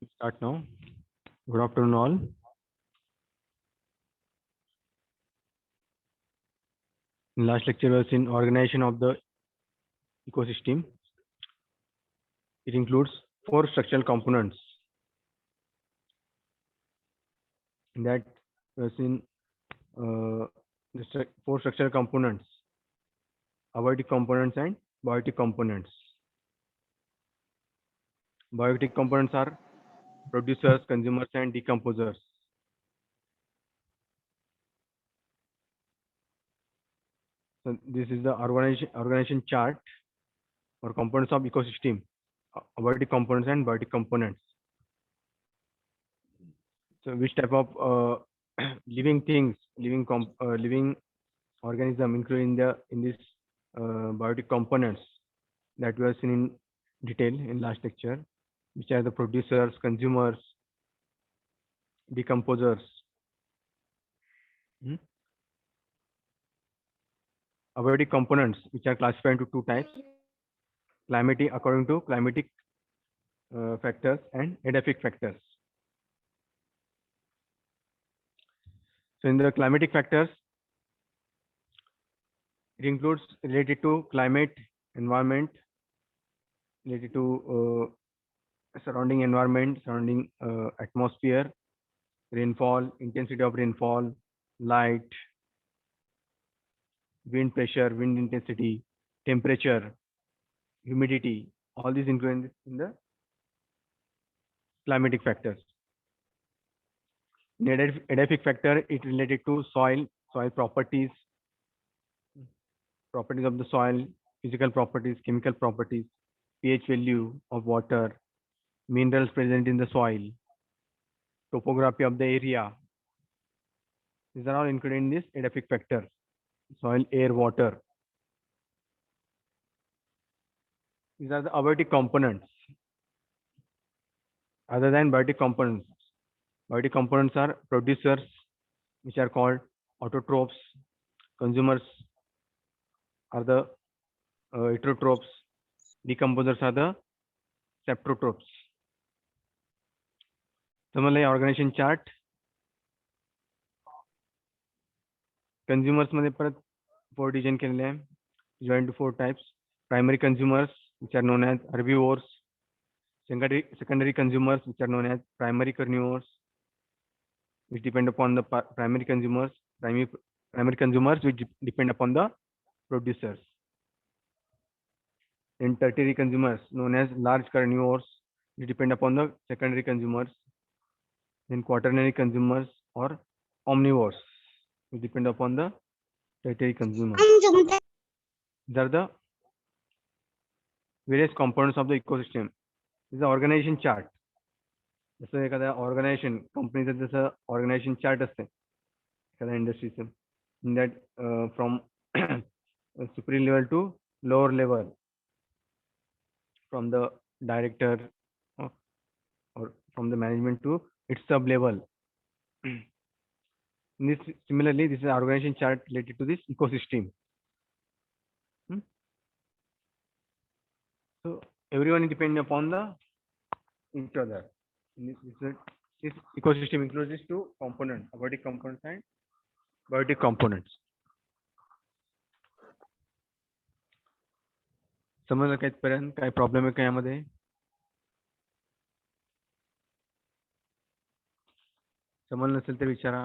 Start now. Good afternoon, all. In last lecture was in organization of the ecosystem. It includes four structural components. That was in four structural components: abiotic components and biotic components. Biotic components are producers, consumers, and decomposers. So this is the organization chart or components of ecosystem: abiotic components and biotic components. So which type of living things, living organism including in this biotic components that we have seen in detail in last lecture, which are the producers, consumers, decomposers. Abiotic components, which are classified into two types: climatic, according to climatic factors, and edaphic factors. So in the climatic factors, it includes related to climate, environment, related to surrounding environment, surrounding atmosphere, rainfall, intensity of rainfall, light, wind pressure, wind intensity, temperature, humidity. All these included in the climatic factors. In edaphic factor, it related to soil properties, properties of the soil, physical properties, chemical properties, pH value of water, minerals present in the soil, topography of the area. These are all included in this edaphic factor: soil, air, water. These are the abiotic components. Other than biotic components, biotic components are producers, which are called autotrophs. Consumers are the heterotrophs. Decomposers are the saprotrophs. Similarly, organization chart. Consumers मध्ये परत four division केलेले आहे. Joined to four types: primary consumers, which are known as herbivores; secondary consumers, which are known as primary carnivores, which depend upon the primary consumers, which depend upon the producers. Then tertiary consumers, known as large carnivores, which depend upon the secondary consumers. Then quaternary consumers or omnivores, which depend upon the tertiary consumers. These are the various components of the ecosystem. This is the organization chart. जसं एखाद्या organisation कंपनीचं जसं organisation chart असते एखाद्या इंडस्ट्रीचं, in that from supreme level to lower level, from the director or from the management to its sub level. Similarly, this is an organization chart related to this ecosystem. So everyone is depending upon the each other. This ecosystem includes these two components: abiotic components and biotic components. समजलं काय पर्यंत? काय problem आहे का यामध्ये? समजलं नसेल तर विचारा.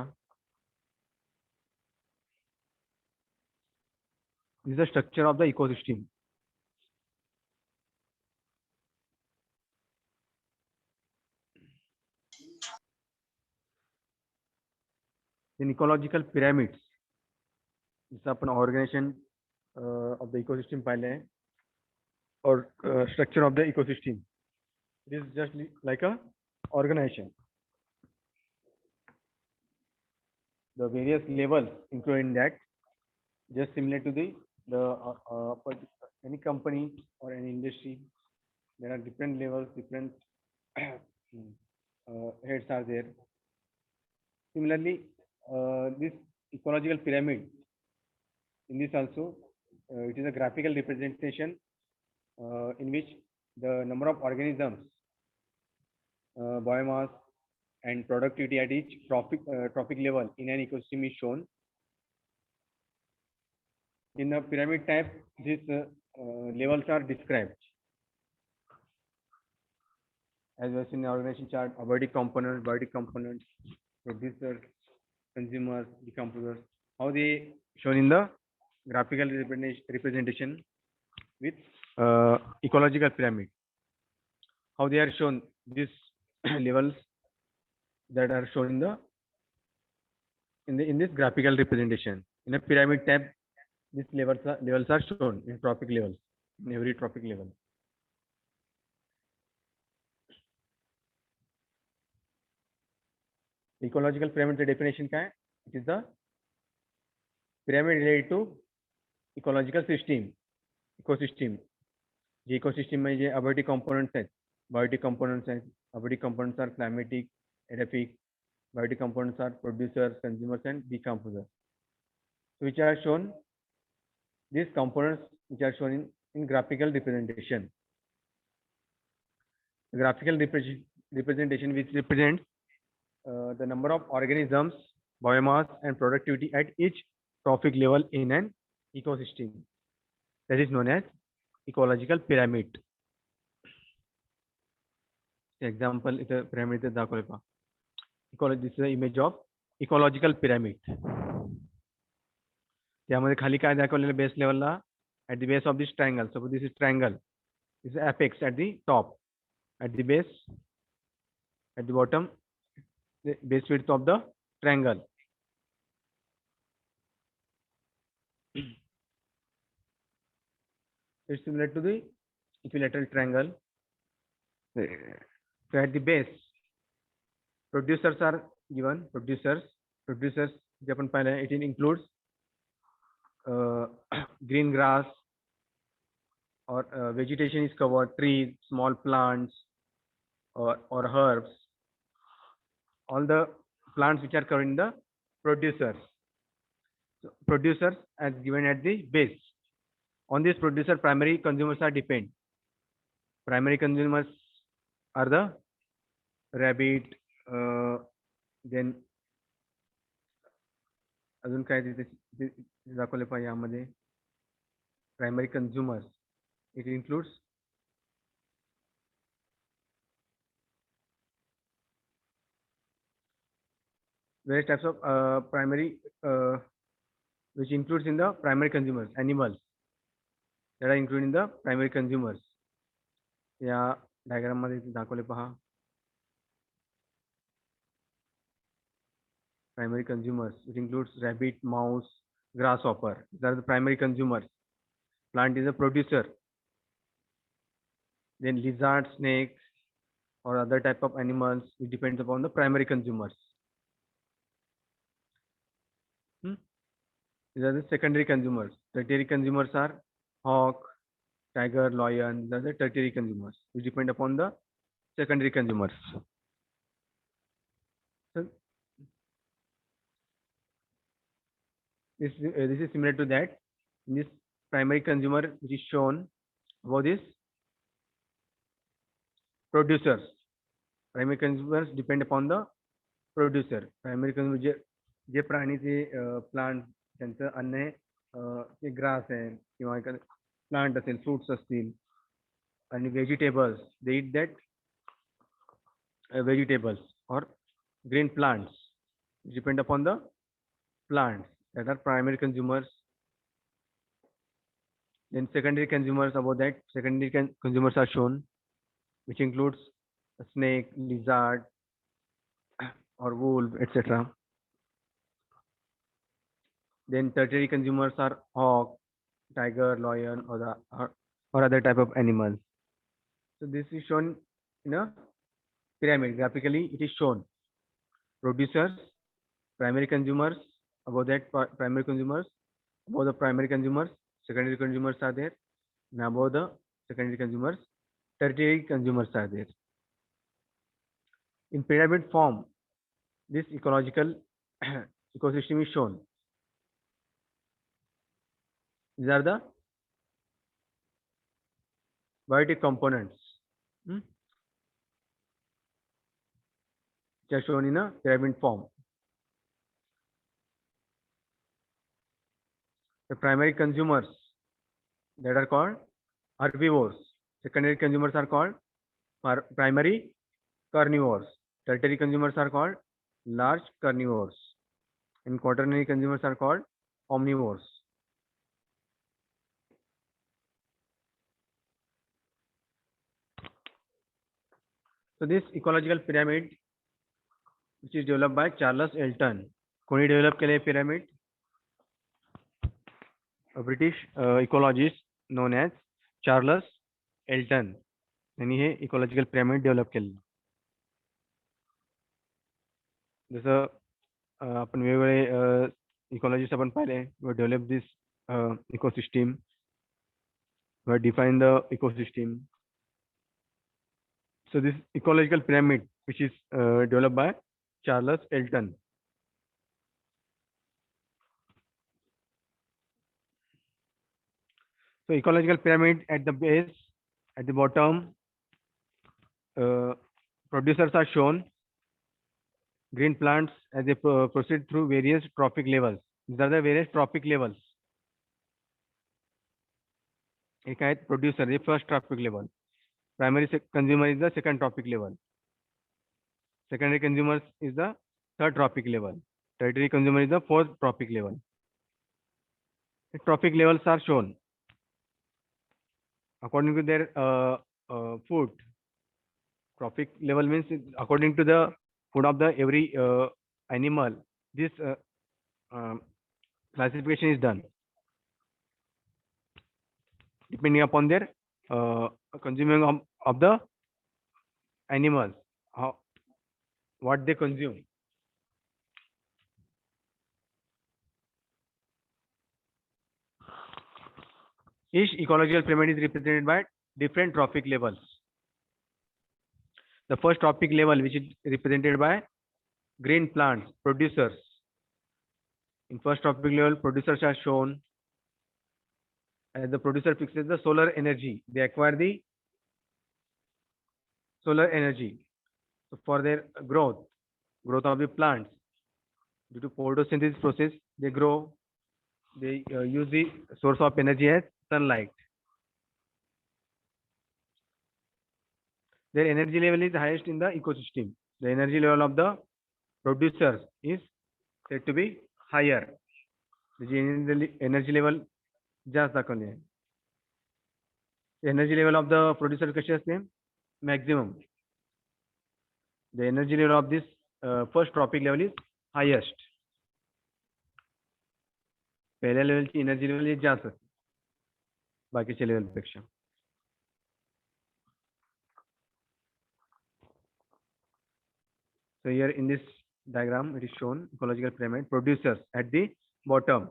This is the structure of the ecosystem. In ecological pyramids, जसं आपण organization of the ecosystem पाहिले आहे, or structure of the ecosystem. It is just like a organization. The various levels included in that, just similar to the any company or any industry, there are different levels, different heads are there. Similarly, this ecological pyramid, in this also, it is a graphical representation in which the number of organisms biomass and productivity at each trophic level in an ecosystem is shown. In the pyramid type, these levels are described. As was in the organization chart, abiotic components, producers, consumers, decomposers, how they shown in the graphical representation with ecological pyramid. How they are shown, these levels that are shown in this graphical representation. In a pyramid type, these levels are shown in trophic levels, in every trophic level. Ecological pyramid the definition क्या है? It is the pyramid related to ecological system, ecosystem. J ecosystem में जे abiotic components हैं, biotic components हैं, abiotic components are climatic, edaphic, biotic components are producers, consumers, and decomposers, which are shown. These components which are shown in graphical representation. Graphical representation which represents the number of organisms, biomass, and productivity at each trophic level in an ecosystem. That is known as ecological pyramid. Example is a pyramid दाखवले पहा. This is the image of ecological pyramid. त्यामध्ये खाली काय दाखवलेलं base लेवलला at the base of this triangle. Suppose this is triangle. This is apex at the top. At the base, at the bottom, the base width of the triangle. It's similar to the equilateral triangle. So at the base, producers are given. Producers, Japan pile, it includes green grass or vegetation is covered, trees, small plants, or herbs. All the plants which are covered in the producers. So producers as given at the base. On this producer, primary consumers are depend. Primary consumers are the rabbit, then अजून काय दाखवले पाहिजे यामध्ये primary consumers. It includes various types of primary, which includes in the primary consumers, animals that are included in the primary consumers. या diagram मध्ये दाखवले पहा. Primary consumers, it includes rabbit, mouse, grasshopper. These are the primary consumers. Plant is a producer. Then lizard, snake, or other type of animals, it depends upon the primary consumers. These are the secondary consumers. Tertiary consumers are hawk, tiger, lion. These are the tertiary consumers, which depend upon the secondary consumers. So this is similar to that. In this primary consumer, which is shown above this, producers. Primary consumers depend upon the producer. Primary consumer जे प्राणीचे plant त्यांचं अन्न आहे, grass आहे किंवा plant असेल, fruits असतील आणि vegetables, they eat that vegetables or green plants, depend upon the plants that are primary consumers. Then secondary consumers, about that secondary consumers are shown, which includes a snake, lizard, or wolf, etc. Then tertiary consumers are hawk, tiger, lion, or other type of animals. So this is shown in a pyramid. Graphically, it is shown. Producers, primary consumers, above that primary consumers, above the primary consumers, secondary consumers are there. Now above the secondary consumers, tertiary consumers are there. In pyramid form, this ecological ecosystem is shown. These are the biotic components. which are shown in a pyramid form. The primary consumers that are called herbivores. Secondary consumers are called primary carnivores. Tertiary consumers are called large carnivores. And quaternary consumers are called omnivores. So this ecological pyramid, which is developed by Charles Elton. कोणी develop केले pyramid? A British ecologist known as Charles Elton. यांनी हे ecological pyramid develop केलं. जसं आपण वेगवेगळे इकॉलॉजिस्ट आपण पाहिले, develop this ecosystem, define the ecosystem. So this ecological pyramid, which is developed by Charles Elton. So ecological pyramid at the base, at the bottom, producers are shown. Green plants as they proceed through various trophic levels. These are the various trophic levels. एक आहेत producer, the first trophic level. Primary consumer is the second trophic level. Secondary consumers is the third trophic level. Tertiary consumer is the fourth trophic level. The trophic levels are shown according to their food. Trophic level means according to the food of the every animal. This classification is done depending upon their consuming of the animals, what they consume. Each ecological pyramid is represented by different trophic levels. The first trophic level, which is represented by green plants, producers. In first trophic level, producers are shown. As the producer fixes the solar energy, they acquire the solar energy. So for their growth of the plants, due to photosynthesis process, they grow. They use the source of energy as sunlight. Their energy level is highest in the ecosystem. The energy level of the producers is said to be higher. The energy level जास्त दाखवले आहे. Energy level of the producer कशी असते? Maximum. The energy level of this first trophic level is highest. पहिल्या लेवलची energy level जास्त असते बाकीच्या level पेक्षा. So here in this diagram, it is shown ecological pyramid. Producers at the bottom.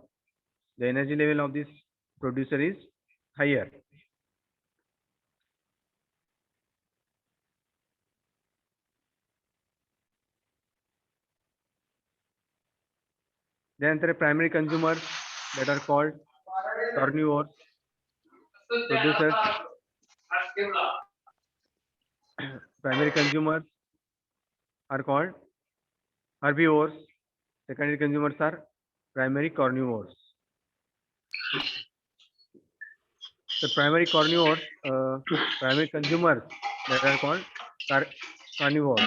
The energy level of this producer is higher. Then there are primary consumers that are called carnivores. Producers. Primary consumers are called herbivores. Secondary consumers are primary carnivores. The primary carnivores, primary consumers that are called carnivores.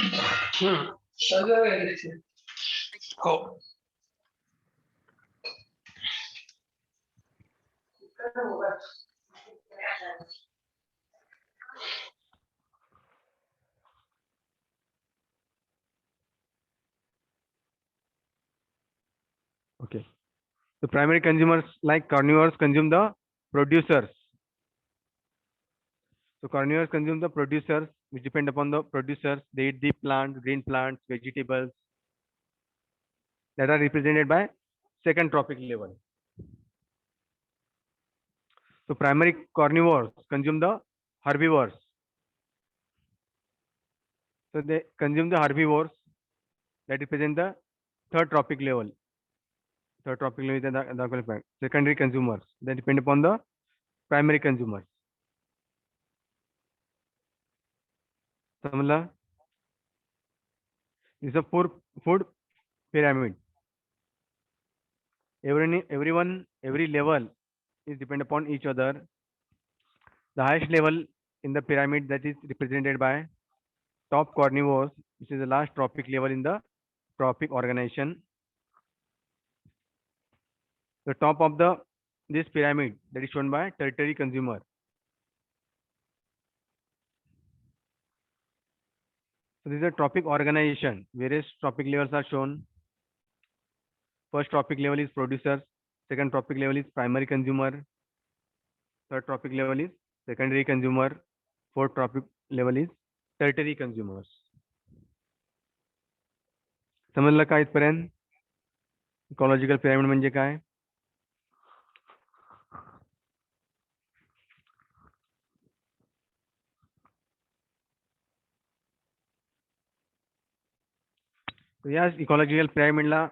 Okay. The primary consumers like carnivores consume the producers. So carnivores consume the producers, which depend upon the producers. They eat the plants, green plants, vegetables that are represented by second trophic level. So primary carnivores consume the herbivores. So they consume the herbivores that represent the third trophic level. Third trophic level is the secondary consumers that depend upon the primary consumers. समझला? is a food pyramid. Everyone, every level is depend upon each other. The highest level in the pyramid that is represented by top carnivores, which is the last trophic level in the trophic organization. The top of the this pyramid that is shown by tertiary consumer. So this is a trophic organization. Various trophic levels are shown. First trophic level is producers. Second trophic level is primary consumer. Third trophic level is secondary consumer. Fourth trophic level is tertiary consumers. समजलं का इथपर्यंत? Ecological pyramid म्हणजे काय? तर या ecological पिरामिडला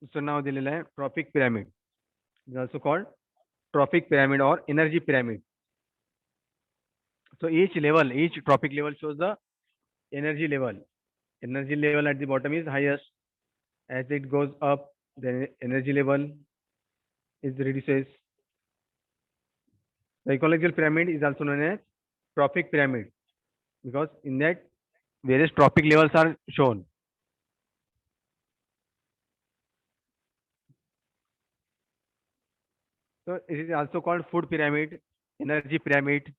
दुसरं नाव दिलेलं आहे trophic pyramid. Is also called trophic pyramid or energy pyramid. So each trophic level shows the energy level. Energy level at the bottom is highest. As it goes up, the energy level is reduces. The ecological pyramid is also known as trophic pyramid because in that various trophic levels are shown. So it is also called food pyramid, energy pyramid,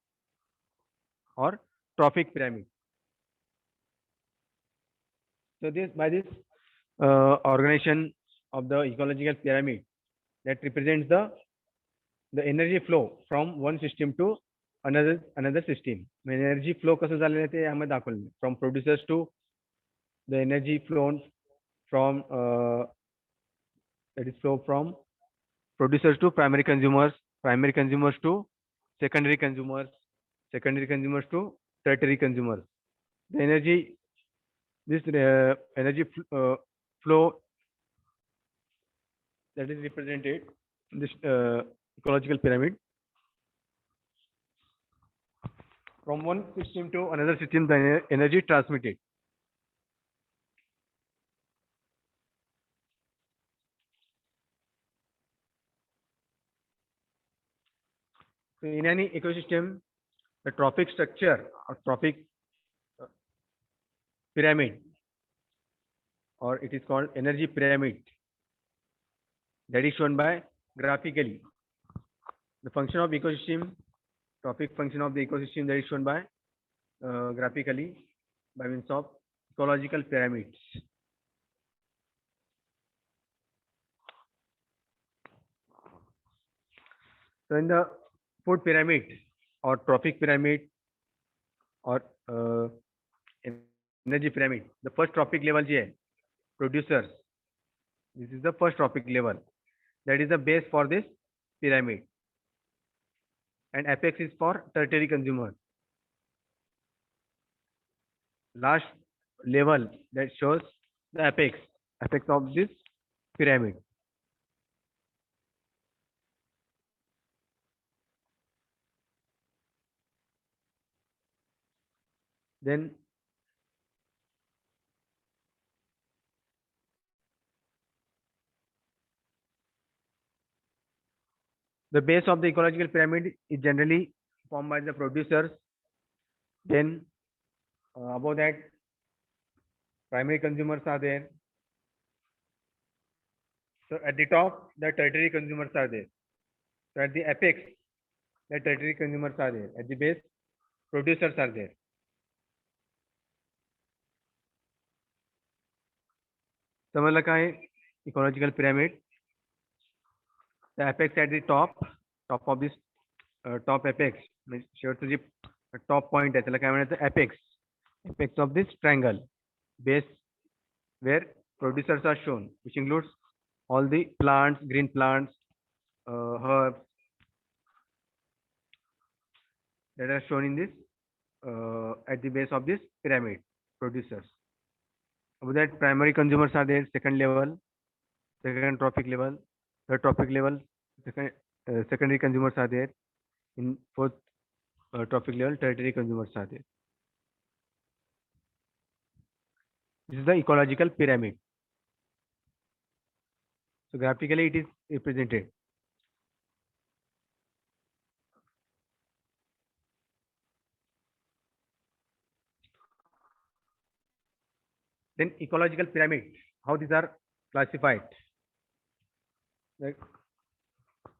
or trophic pyramid. So by this organization of the ecological pyramid that represents the energy flow from one system to another system. Energy flow कसं झालेलं आहे ते यामध्ये दाखवलं. From producers to the energy flown from that is flow from producers to primary consumers to secondary consumers to tertiary consumers. The energy flow that is represented in this ecological pyramid from one system to another system, the energy transmitted. So in any ecosystem, the trophic structure or trophic pyramid, or it is called energy pyramid, that is shown by graphically. The function of ecosystem, trophic function of the ecosystem, that is shown by graphically by means of ecological pyramids. So in the food pyramid or trophic pyramid or energy pyramid, the first trophic level is producers. This is the first trophic level. That is the base for this pyramid. And apex is for tertiary consumers. Last level that shows the apex of this pyramid. Then the base of the ecological pyramid is generally formed by the producers. Then above that, primary consumers are there. So at the top, the tertiary consumers are there. So at the apex, the tertiary consumers are there. At the base, producers are there. समजलं काय ecological pyramid? The apex at the top of this top apex, शेवटचं जे top point आहे त्याला काय म्हणायचं apex of this triangle, base where producers are shown, which includes all the plants, green plants, herbs that are shown in this at the base of this pyramid, producers. Above that, primary consumers are there, second level, second trophic level, third trophic level, secondary consumers are there. In fourth trophic level, tertiary consumers are there. This is the ecological pyramid. So graphically it is represented. Then ecological pyramid, how these are classified. Like,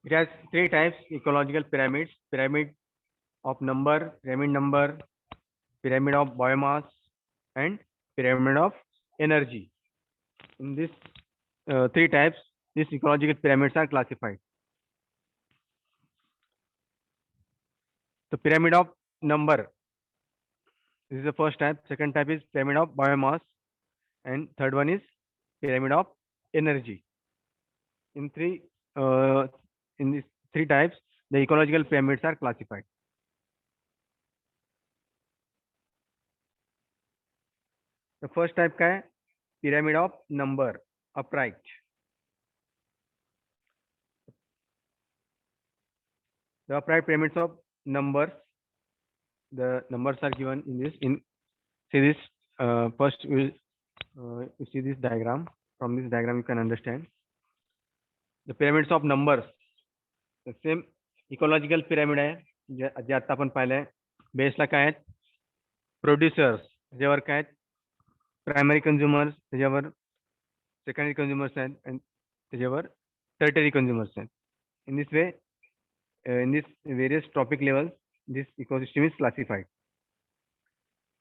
it has three types ecological pyramids: pyramid of number, pyramid of biomass, and pyramid of energy. In these three types, these ecological pyramids are classified. The pyramid of number, this is the first type. Second type is pyramid of biomass, and third one is pyramid of energy. In three, uh, in these three types, the ecological pyramids are classified. The first type का है pyramid of number, upright. The upright pyramids of numbers. The numbers are given in this. See this. First, you see this diagram. From this diagram, you can understand the pyramids of numbers. The same ecological pyramid आहे जे आता आपण पाहिलंय. बेसला काय आहेत producers, त्याच्यावर काय आहेत primary consumers, त्याच्यावर सेकंडरी कंझ्युमर्स आहेत, आणि त्याच्यावर टर्टरी कंझ्युमर्स आहेत. In this way, in this various trophic levels, this ecosystem is classified.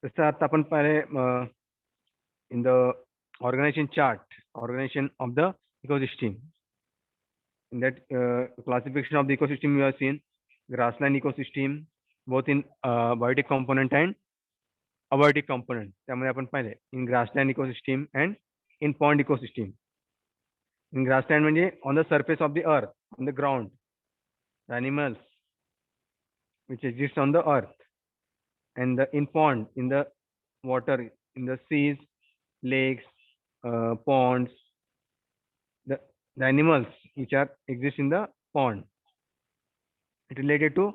जसं आता आपण पाहिलंय in the organization chart, organization of the ecosystem. In that classification of the ecosystem, you have seen grassland ecosystem, both in biotic component and abiotic component. त्यामध्ये आपण पाहिले in grassland ecosystem and in pond ecosystem. In grassland म्हणजे on the surface of the earth, on the ground, the animals which exist on the earth, and the in pond, in the water, in the seas, lakes, ponds, the animals which are exist in the pond. It related to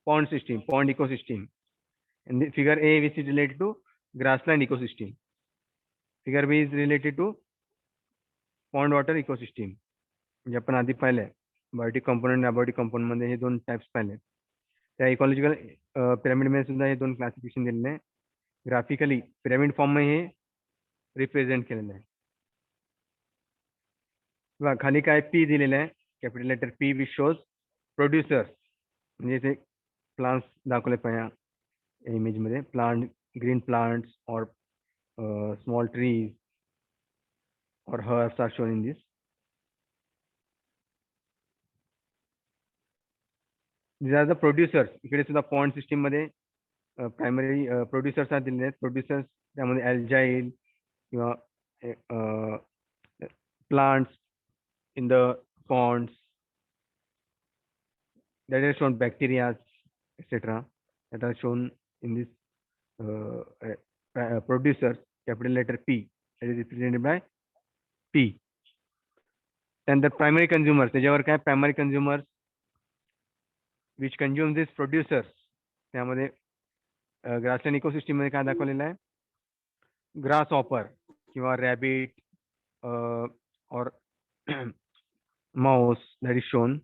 pond system, pond ecosystem. And the figure A, which is related to grassland ecosystem. Figure B is related to pond water ecosystem. म्हणजे आपण आधी पाहिलंय biotic component abiotic component मध्ये हे दोन types पाहिले. त्या ecological pyramid मध्ये सुद्धा हे दोन क्लासिफिकेशन दिलेले आहे. ग्राफिकली पिरामिड फॉर्म मध्ये हे रिप्रेझेंट केलेलं आहे. बघा खाली काय पी दिलेलं आहे, capital letter P which shows producers. म्हणजे इथे प्लांट्स दाखवले पाहिजे इमेज मध्ये, प्लांट, ग्रीन प्लांट्स और small trees or herbs are shown in this. These are the producers. इकडे सुद्धा पॉन्ड सिस्टीम मध्ये प्रायमरी प्रोड्युसर्स आहेत दिलेले आहेत. प्रोड्युसर्स त्यामध्ये अल्जाइल किंवा plants in the ponds, that are shown bacteria, etc. that are shown in this producers, capital letter P, that is represented by P. Then the primary consumers, त्याच्यावर काय primary consumers which consume these producers. त्यामध्ये grassland ecosystem मध्ये काय दाखवलेलं आहे, grass hopper किंवा rabbit और mouse that is shown.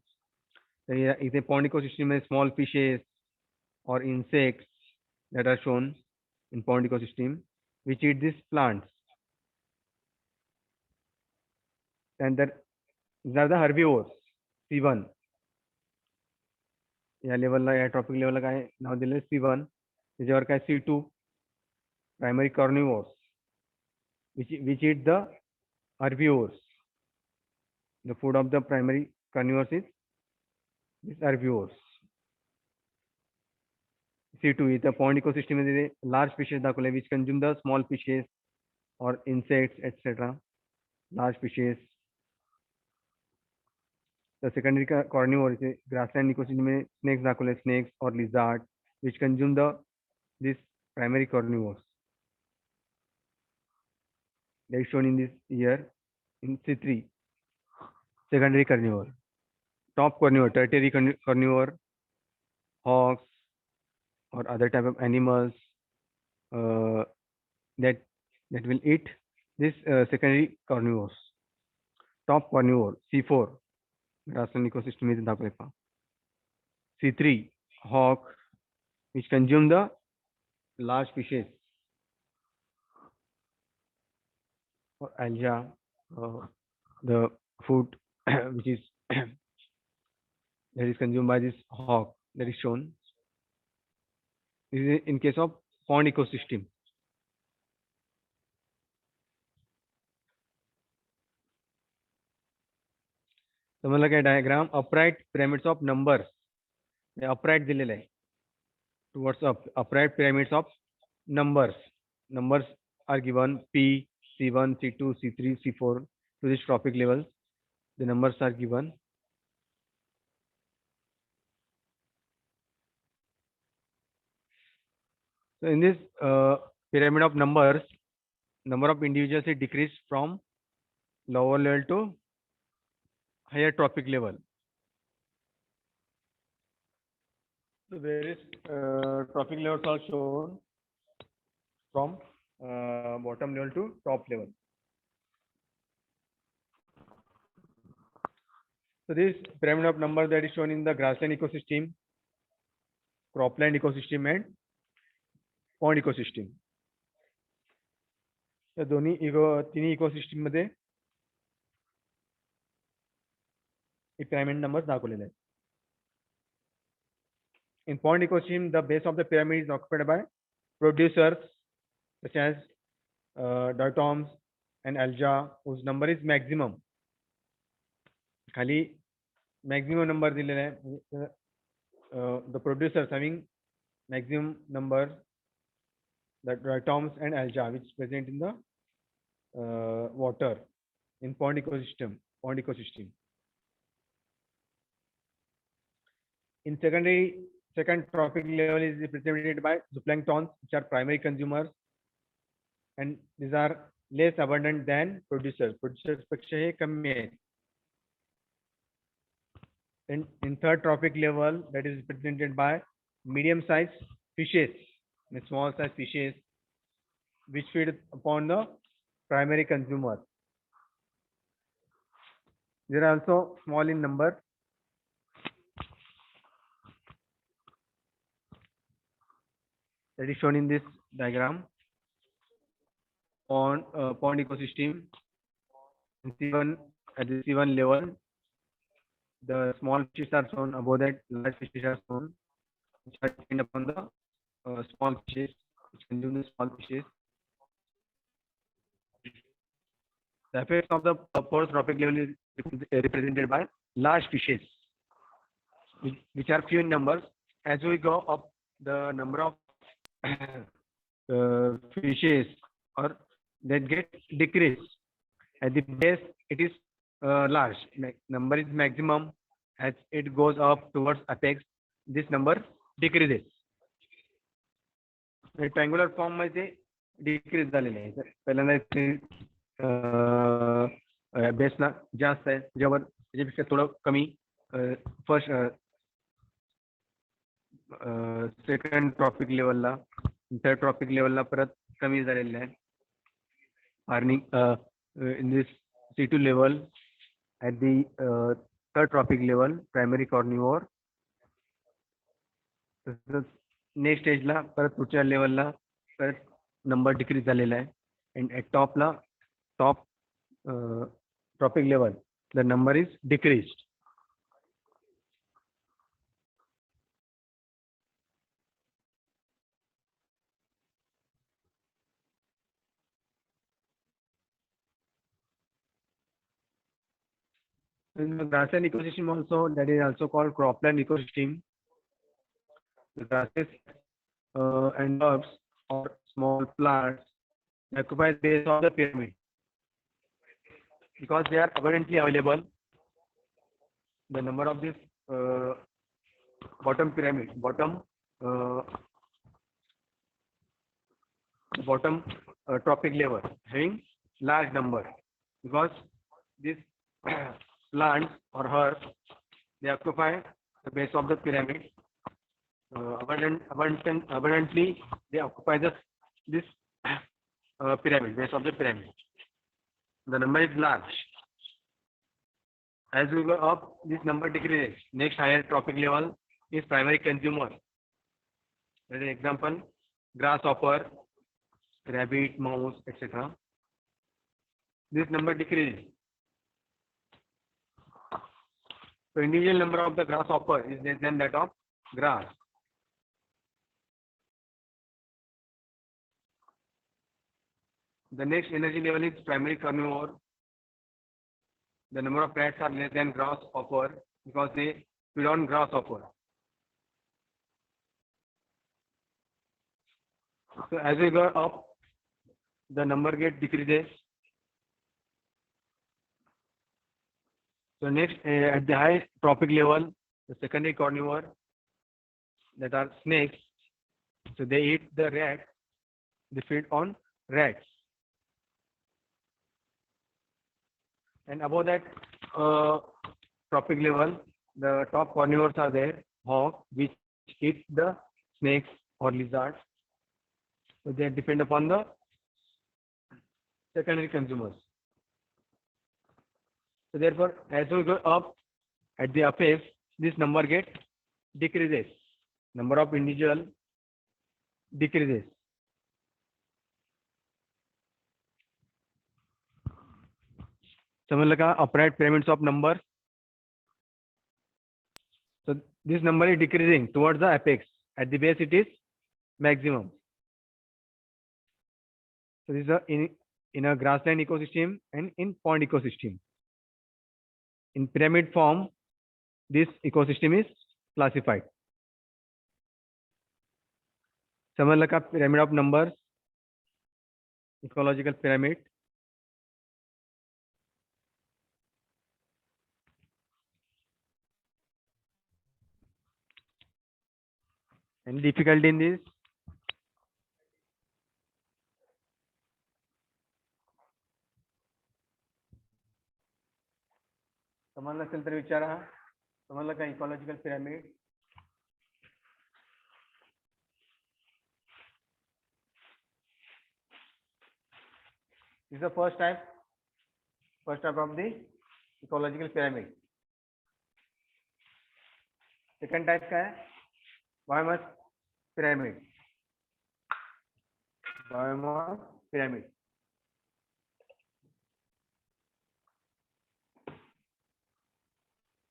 इथे पॉन्ड इकोसिस्टम मध्ये small fishes or insects that are shown in pond ecosystem which eat these plants. And these are the herbivores. C1 या लेवलला, या ट्रॉपिक लेवलला काय नाव दिले C1. त्याच्यावर काय C2 primary carnivores which eat the herbivores. The food of the primary carnivores is these herbivores. C2 इथं pond ecosystem मध्ये लार्ज फिशेस दाखवले which consume the small fishes or insects etc. large fishes. The secondary carnivore is grassland ecosystem में snakes दाखवले, snakes or lizard which consume this primary carnivores. They are shown in this year in C3. Secondary carnivore. Top carnivore, tertiary carnivore, hawks or other type of animals that that will eat this secondary carnivores. Top carnivore C4 grassland ecosystem is दाखवले. C3 hawk, which consume the large fishes, or alga, the food which is that is consumed by this hawk that is shown. This is in case of pond ecosystem. समजलं काय diagram? Upright pyramids of numbers. हे upright दिलेलं आहे. Towards upright pyramids of numbers. Numbers are given P, C1, C2, C3, C4 to this trophic level. The numbers are given. So in this pyramid of numbers, number of individuals is decreased from lower level to higher trophic level. So various trophic levels are shown from bottom level to top level. So this pyramid of numbers that is shown in the grassland ecosystem, cropland ecosystem and pond ecosystem. या दोन्ही तिन्ही ecosystem मध्ये pyramid numbers दाखवलेले आहेत. In pond ecosystem, the base of the pyramid is occupied by producers such as diatoms and alga, whose number is maximum. खाली maximum number दिलेला आहे. The producers having maximum number, the diatoms and alga which present in the water in pond ecosystem. In second trophic level is represented by zooplanktons, which are primary consumers, and these are less abundant than producers. Producers पेक्षा हे कमी आहेत. In third trophic level, that is represented by medium-sized fishes, small-sized fishes, which feed upon the primary consumer. They are also small in number. That is shown in this diagram. On pond ecosystem, C1 at the C1 level, the small fishes are shown. Above that, large fishes are shown, which are depend upon the small fishes, which consume the small fishes. The effects of the fourth trophic level is represented by large fishes, which are few in numbers. As we go up, the number of fishes or that get decreased. At the base, it is large. Number is maximum. As it goes up towards apex, this number decreases. Rectangular form मध्ये decrease झालेले आहे. पहिल्यांदा बेसला जास्त आहे, ज्यावर त्याच्यापेक्षा थोडं कमी फर्स्ट सेकंड ट्रॉपिक लेवलला, थर्ड ट्रॉपिक लेवलला परत कमी झालेले आहे. Earning in this C2 level, at the third trophic level, primary carnivore. Next स्टेजला परत पुढच्या लेवलला परत नंबर डिक्रीज झालेला आहे. and at top trophic level, the number is decreased. In the grassland ecosystem also, that is also called cropland ecosystem. The grasses and herbs or small plants occupy the base of the pyramid because they are abundantly available. The number of this bottom trophic level having large number, because these plants or herbs, they occupy the base of the pyramid. Abundantly they occupy this pyramid, base of the pyramid. The number is large. As we go up, this number decreases. Next higher trophic level is primary consumer. As an example, grasshopper, rabbit, mouse, etc. This number decreases. So individual number of the grasshopper is less than that of grass. The next energy level is primary carnivore. The number of rats are less than grasshopper because they feed on grasshopper. So as we go up, the number gets decreases. So next, at the high trophic level, the secondary carnivore that are snakes. So they eat the rat. They feed on rats. And above that trophic level, the top carnivores are there. Hawk, which eats the snakes or lizards. So they depend upon the secondary consumers. So therefore, as we go up at the apex, this number gets decreases. Number of individual decreases. समझ लगा upright pyramids of numbers. So this number is decreasing towards the apex. At the base, it is maximum. So this is in a grassland ecosystem and in pond ecosystem. In pyramid form, this ecosystem is classified. समझ लगा pyramid of numbers, ecological pyramid. Any difficulty in this? समजलं असेल तर विचारा. समजलं का ecological pyramid? This is the first type of the ecological pyramid. Second type क्या है? Biomass pyramid. Biomass pyramid.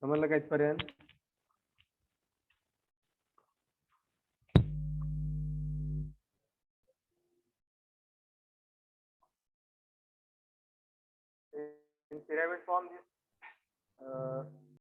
समजलं का इथपर्यंत? In pyramid form, this